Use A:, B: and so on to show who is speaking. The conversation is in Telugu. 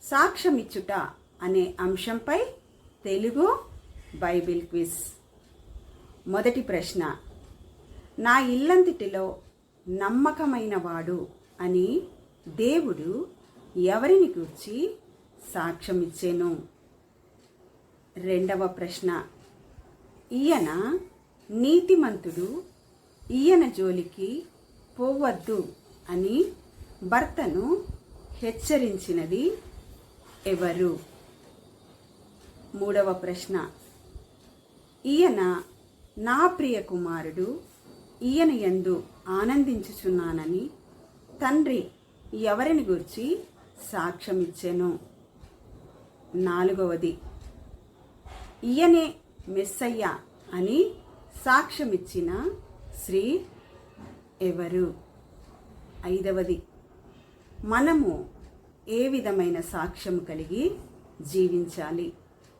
A: సాక్ష్యమిచ్చుట అనే అంశంపై తెలుగు బైబిల్ క్విజ్. మొదటి ప్రశ్న, నా ఇల్లంతటిలో నమ్మకమైన వాడు అని దేవుడు ఎవరిని గూర్చి సాక్ష్యమిచ్చెను? రెండవ ప్రశ్న, ఈయన నీతిమంతుడు, ఈయన జోలికి పోవద్దు అని భర్తను హెచ్చరించినది ఎవరు? మూడవ ప్రశ్న, ఈయన నా ప్రియ కుమారుడు, ఈయన యందు ఆనందించుచున్నానని తండ్రి ఎవరిని గురించి సాక్ష్యమిచ్చెను? నాలుగవది, ఈయనే మెస్సయ్య అని సాక్ష్యమిచ్చిన స్త్రీ ఎవరు? ఐదవది, మనము ఏ విధమైన సాక్ష్యం కలిగి జీవించాలి?